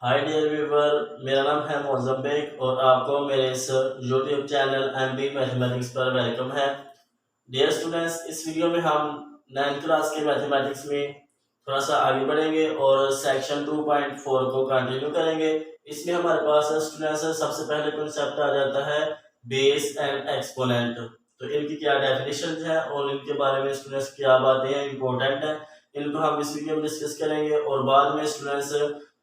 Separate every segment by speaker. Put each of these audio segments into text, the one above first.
Speaker 1: Hi dear viewer, मेरा नाम है मौज़म बेग और आपको मेरे इस यूट्यूब चैनल एमबी मैथमेटिक्स पर वेलकम है। डियर स्टूडेंट्स, इस वीडियो में हम 9th क्लास के मैथमेटिक्स में थोड़ा सा आगे बढ़ेंगे और सेक्शन 2.4 को कंटिन्यू करेंगे। इसमें हमारे पास स्टूडेंट्स सबसे पहले कॉन्सेप्ट आ जाता है बेस एंड एक्सपोनेंट। तो इनकी क्या डेफिनेशन है और इनके बारे में स्टूडेंट्स क्या बातें हैं इंपॉर्टेंट है, इनको हम इस वीडियो में डिस्कस करेंगे। और बाद में स्टूडेंट्स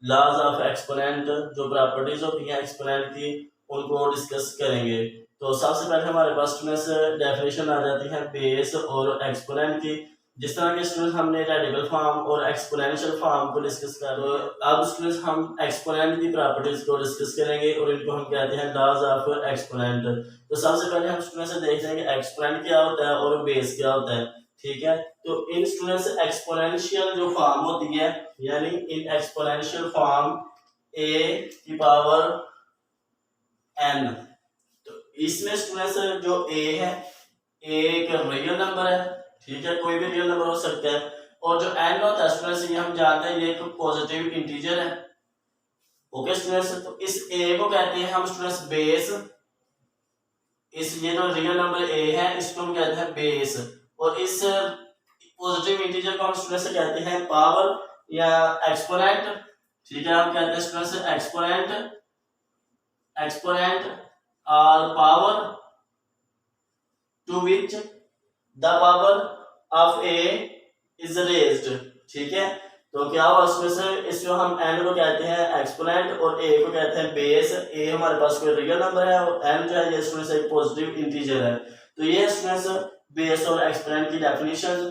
Speaker 1: लॉज ऑफ एक्सपोनेंट, जो प्रॉपर्टीज होती हैं एक्सपोनेंट की, उनको डिस्कस करेंगे। तो सबसे पहले हमारे पास स्टूडेंट्स डेफिनेशन आ जाती है बेस और एक्सपोनेंट की। जिस तरह के स्टूडेंट्स हमने रेडिकल फॉर्म और एक्सपोनेंशियल फॉर्म को डिस्कस कर, तो अब स्टूडेंट्स हम एक्सपोनेंट की प्रॉपर्टीज को डिस्कस करेंगे और इनको हम कहते हैं लॉज ऑफ एक्सपोनेंट। तो सबसे पहले हम स्टूडेंट्स से देखते हैं कि एक्सपोनेंट क्या होता है और बेस क्या होता है। ठीक है, तो इन स्टूडेंट्स एक्सपोनेंशियल जो फॉर्म होती है, यानी इन एक्सपोनेंशियल फॉर्म ए की पावर एन, तो इसमें स्टूडेंट्स जो ए है, ए एक रियल नंबर है। ठीक है, कोई भी रियल नंबर हो सकता है। और जो एन होता है स्टूडेंट्स, ये हम जानते हैं ये एक पॉजिटिव इंटीजर है। ओके स्टूडेंट्स, तो इस ए को कहते हैं हम स्टूडेंट्स बेस। इस ये जो रियल नंबर ए है इसको हम कहते हैं बेस, और इस पॉजिटिव इंटीजर को हम स्टूडेंट से कहते हैं पावर या एक्सपोनेंट। ठीक है, हम कहते हैं स्टूडेंट से एक्सपोनेंट, एक्सपोनेंट और power to which the power of a is raised. ठीक है, तो क्या हुआ उसमें से, इसको हम एन को कहते हैं एक्सपोनेंट और ए को कहते हैं बेस। ए हमारे पास कोई रियल नंबर है और एन जो है ये स्टूडेंट्स एक पॉजिटिव इंटीजर है। तो ये स्टूडेंट्स बेस और एक्सपोनेंट की डेफिनेशन।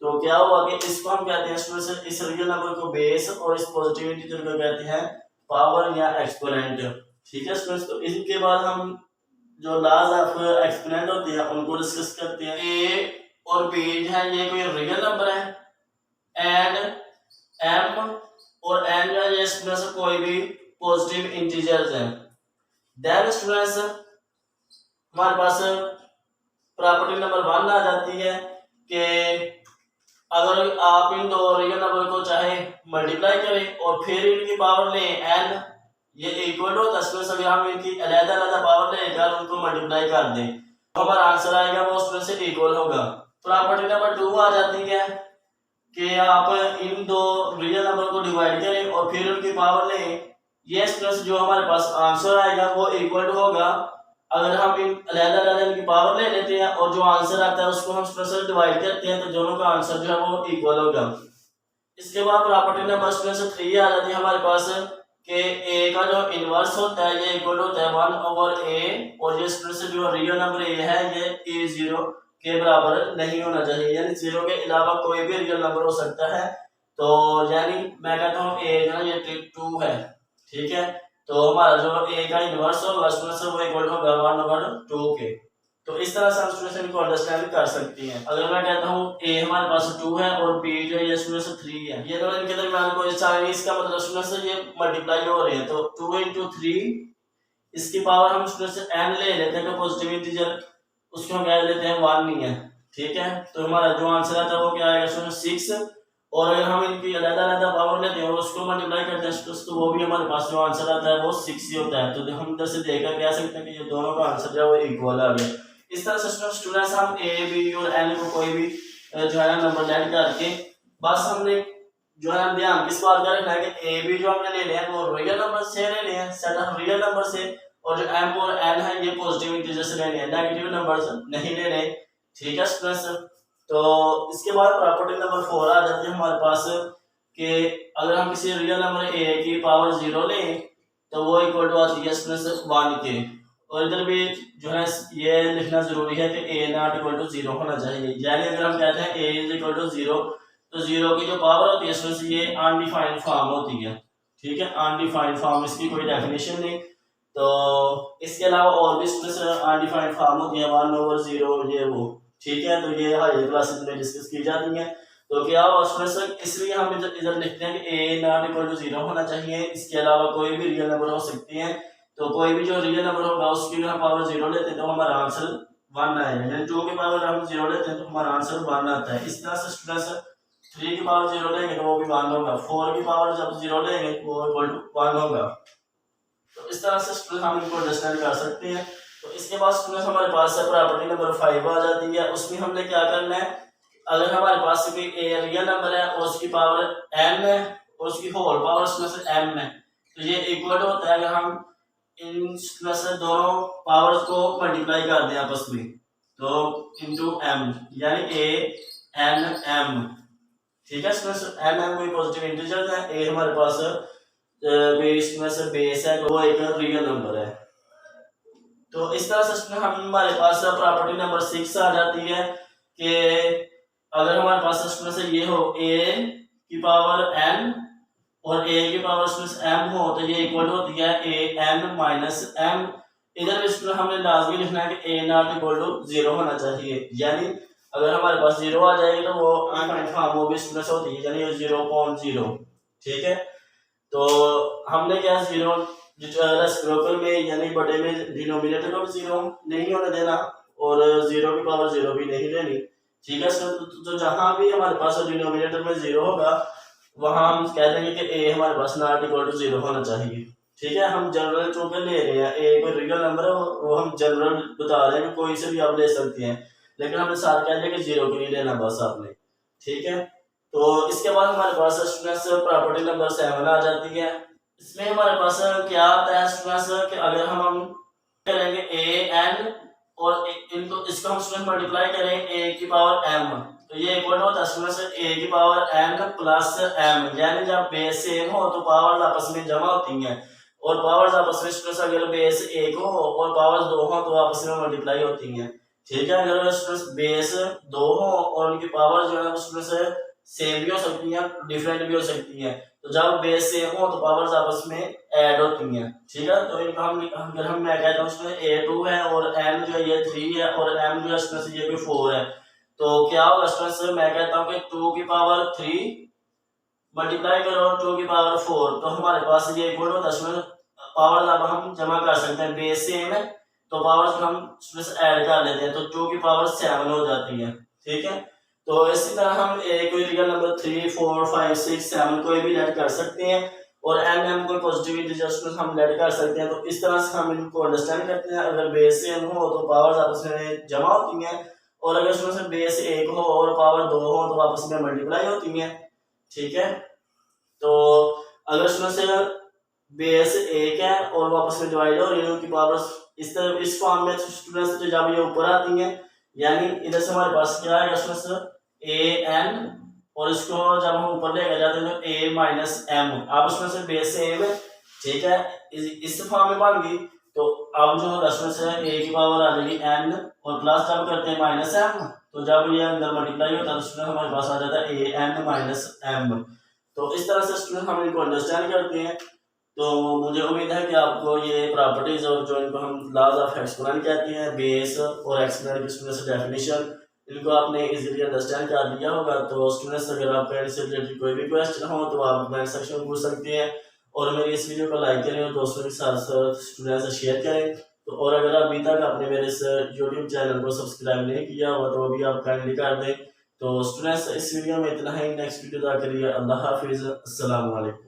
Speaker 1: तो क्या हुआ कि इसको हम कहते हैं स्टूडेंट्स, इस रियल नंबर को बेस और इस पॉजिटिव इंटीजर को कहते हैं पावर या एक्सपोनेंट। ठीक है स्टूडेंट्स, तो इनके बाद हम जो लॉज ऑफ एक्सपोनेंट होते हैं उनको डिस्कस करते हैं। ए और बी है ये कोई रियल नंबर है, एंड एम और एन जो है ये स्टूडेंट्स कोई भी पॉजिटिव इंटीजर्स हैं। देन स्टूडेंट्स हमारे पास प्रॉपर्टी नंबर 1 आ जाती है कि अगर आप इन दो रियल नंबर को चाहे मल्टीप्लाई करें और फिर इनकी पावर लें एन, ये इक्वल होता है। अगर हम इनकी अलग अलग पावर लेकर उनको मल्टीप्लाई कर दें तो हमारा आंसर आएगा वो उसमें से इक्वल होगा। प्रॉपर्टी नंबर 2 आ जाती है कि आप इन दो रियल नंबर को डिवाइड करें और फिर उनकी पावर लें, ये प्लस जो हमारे पास आंसर आएगा वो इक्वल होगा। अगर हम इन अलग अलग इनकी पावर ले लेते हैं और जो आंसर आता है उसको हम स्पेशल डिवाइड करते हैं तो दोनों का आंसर जो है वो इक्वल होगा। इसके बाद प्रॉपर्टी नंबर 3 आ जाती है हमारे पास कि ए का जो इनवर्स होता है ये इक्वल होता है 1/a, और ये जो रियल नंबर ए है ये ए जीरो के बराबर नहीं होना चाहिए, यानी जीरो के अलावा कोई भी रियल नंबर हो सकता है। तो यानी मैं कहता हूँ ए जो है ये 2 है। ठीक है, तो हमारा जो ए का इनवर्स होगा वो इक्वल होगा 1/2 के। तो इस तरह से हम स्टूडेंट्स को अंडरस्टैंड कर सकती हैं। अगर मैं कहता हूँ ए हमारे पास 2 है और बी जो है स्टूडेंट्स 3 है, ये दोनों इनके दरमियान कोई चाइनीज का मतलब स्टूडेंट्स ये मल्टीप्लाई हो रहे हैं, तो 2 × 3 इसकी पावर हम स्टूडेंट्स n ले लेते हैं, पॉजिटिव इंटीजर उसको हम कह लेते हैं 1 नहीं है। ठीक है, तो हमारा जो आंसर आता है वो क्या आएगा स्टूडेंट्स 6, और अगर हम इनकी अलग अलग पावर लेते हैं और उसको मल्टीप्लाई करते हैं तो वो भी हमारे पास जो आंसर आता है वो 6 ही होता है। तो हम इधर से देखकर कह सकते हैं कि ये दोनों का आंसर जो है वो इक्वल आ गया। इस तरह से स्टूडेंट्स हम ए बी और एन को कोई भी जो है नंबर लेट करके बस हमने जो है ध्यान किस बात का रखना है कि ए बी जो हमने ले लिया वो रियल नंबर से लेने हैं, सेट ऑफ रियल नंबर से, और जो एम और एन है ये पॉजिटिव इंटीजर से लेने हैं, नेगेटिव नंबर्स नहीं लेने। ठीक है स्टूडेंट्स, तो इसके बाद प्रॉपर्टी नंबर 4 आ जाती है हमारे पास कि अगर हम किसी रियल नंबर ए की पावर 0 लें तो वो इक्वल टू आती है स्टूडेंट्स 1 के। और इधर भी जो है ये लिखना जरूरी है कि ए नॉट इक्वल टू 0 होना चाहिए, यानी अगर हम कहते हैं ए इज इक्वल टू 0 तो 0 की जो पावर होती है स्टूडेंट्स ये अनडिफाइंड फॉर्म होती है। ठीक है, अनडिफाइंड फॉर्म, इसकी कोई डेफिनेशन नहीं। तो इसके अलावा और भी स्टूडेंट्स अनडिफाइंड फॉर्म होती है 1/0 ये वो। ठीक है, तो ये हायर क्लासेस में डिस्कस की जाती है। तो क्या स्टूडेंट्स इसलिए हम इधर लिखते हैं कि ए नॉट इक्वल टू 0 होना चाहिए, इसके अलावा कोई भी रियल नंबर हो सकती है। तो कोई भी जो रियल नंबर होगा उसकी अगर हम पावर 0 लेते हैं तो हमारा आंसर 1 आएगा, यानी 2 की पावर हम 0 लेते हैं तो हमारा आंसर 1 आता है। इस तरह से स्टूडेंट्स 3 की पावर 0 लेंगे तो वो भी 1 होगा, 4 की पावर जब 0 लेंगे तो वो इक्वल टू 1 होगा। तो इस तरह से स्टूडेंट हम इनको अंडरस्टैंड कर सकते हैं। तो इसके बाद स्टूडेंट हमारे पास प्रॉपर्टी नंबर 5 आ जाती है। उसमें हमने क्या करना है, अगर हमारे पास कोई रियल नंबर है और उसकी पावर n है और उसकी होल पावर उसमें से m है, तो ये इक्वल होता है अगर हम इन से दोनों पावर्स को मल्टीप्लाई कर दें आपस में, तो इनटू m यानी a n m। ठीक है, n m कोई पॉजिटिव इंटीजर है, a हमारे पास इसमें से बेस है तो वो एक रियल नंबर है। तो इस तरह से हम हमारे पास प्रॉपर्टी नंबर 6 आ जाती है कि अगर हमारे पास इसमें से ये हो a की पावर n और a की पावर इसमें से m हो तो ये इक्वल होती है a n माइनस m। इधर इसमें हमने लाजमी लिखना है कि a नॉट इक्वल टू 0 होना चाहिए, यानी अगर हमारे पास 0 आ जाएगी तो वो अनकन्फर्म वो भी इसमें से होती है, यानी 0.0। ठीक है, तो हमने क्या 0 रेसिप्रोकल में यानी बड़े में डिनोमिनेटर को भी 0 नहीं होने देना और 0 की पावर 0 भी नहीं लेनी। ठीक है, तो जहां भी हमारे पास डिनोमिनेटर में 0 होगा वहां हम कह देंगे कि a हमारे पास नॉट इक्वल टू 0 होना चाहिए। ठीक है, हम जनरल चूंकि ले रहे हैं, a कोई रियल नंबर है वो हम जनरल बता रहे हैं, कोई से भी आप ले सकते हैं, लेकिन हमने साथ कह दिया कि 0 की नहीं लेना बस आपने। ठीक है, तो इसके बाद हमारे पास स्टूडेंट्स प्रॉपर्टी नंबर 7 आ जाती है। इसमें हमारे पास क्या आता है स्टूडेंट्स कि अगर हम करेंगे a n और इनको इसको हम स्टूडेंट मल्टीप्लाई करें a की पावर m, तो ये इक्वल होता है स्टूडेंट्स a की पावर n प्लस m, यानी जब बेस सेम हो तो पावर्स आपस में जमा होती हैं और पावर्स आपस में स्टूडेंट्स अगर बेस 1 हो और पावर्स 2 हो तो आपस में मल्टीप्लाई होती हैं। ठीक है, अगर स्टूडेंट्स बेस 2 हो और उनकी पावर जो है उसमें सेम भी हो सकती हैं डिफरेंट भी हो सकती हैं, तो जब बेस सेम हो तो पावर्स आपस में ऐड होती हैं। ठीक है, तो इनको हम अगर हम मैं कहता हूँ उसमें a2 है और m जो है ये 3 है और m जो है इसमें से ये भी 4 है, तो क्या होगा स्टूडेंट्स, मैं कहता हूँ कि 2 की पावर 3 मल्टीप्लाई करो 2 की पावर 4, तो हमारे पास ये इक्वल होता है इसमें पावर अब हम जमा कर सकते हैं, बेस सेम है तो पावर्स हम इसमें से ऐड कर लेते हैं, तो 2 की पावर 7 हो जाती है। ठीक है, तो इसी तरह हम कोई रियल नंबर 3 4 5 6 7 कोई भी लेट कर सकते हैं और n m कोई पॉजिटिव इंटीजर हम लेट कर सकते हैं। तो इस तरह से हम इनको अंडरस्टैंड करते हैं, अगर बेस सेम हो तो पावर्स आपस में जमा होती हैं और अगर उसमें से बेस 1 हो और पावर 2 हो तो आपस में मल्टीप्लाई होती हैं। ठीक है, तो अगर उसमें से बेस 1 है और वापस में डिवाइड हो रही है उनकी पावर्स इस तरह इस फॉर्म में स्टूडेंट्स जब ये ऊपर आती हैं, यानी इधर से हमारे पास क्या है इसमें से a n और इसको जब हम ऊपर लेकर जाते हैं तो a माइनस m, अब उसमें से बेस सेम है। ठीक है, इस फॉर्म में बन गई, तो अब जो होगा इसमें से a की पावर आ जाएगी n और प्लस जब करते हैं माइनस m, तो जब ये अंदर मल्टीप्लाई होता है तो स्टूडेंट हमारे पास आ जाता है a n माइनस m। तो इस तरह से स्टूडेंट हम इनको अंडरस्टैंड करते हैं। तो मुझे उम्मीद है कि आपको ये प्रॉपर्टीज और जो इनको हम लॉज ऑफ एक्सपोनेंट कहते हैं, बेस और एक्सपोनेंट की स्टूडेंट्स डेफिनेशन, इनको आपने इजीली अंडरस्टैंड कर लिया होगा। तो स्टूडेंट्स अगर आपका इनसे रिलेटेड कोई भी क्वेश्चन हो तो आप कमेंट सेक्शन में पूछ सकते हैं और मेरी इस वीडियो को लाइक करें और दोस्तों के साथ स्टूडेंट्स से शेयर करें। तो और अगर अभी तक आपने मेरे इस यूट्यूब चैनल को सब्सक्राइब नहीं किया हुआ तो अभी आप काइंडली कर दें। तो स्टूडेंट्स इस वीडियो में इतना ही, नेक्स्ट वीडियो तक के लिए अल्लाह हाफिज़, अस्सलाम वालेकुम।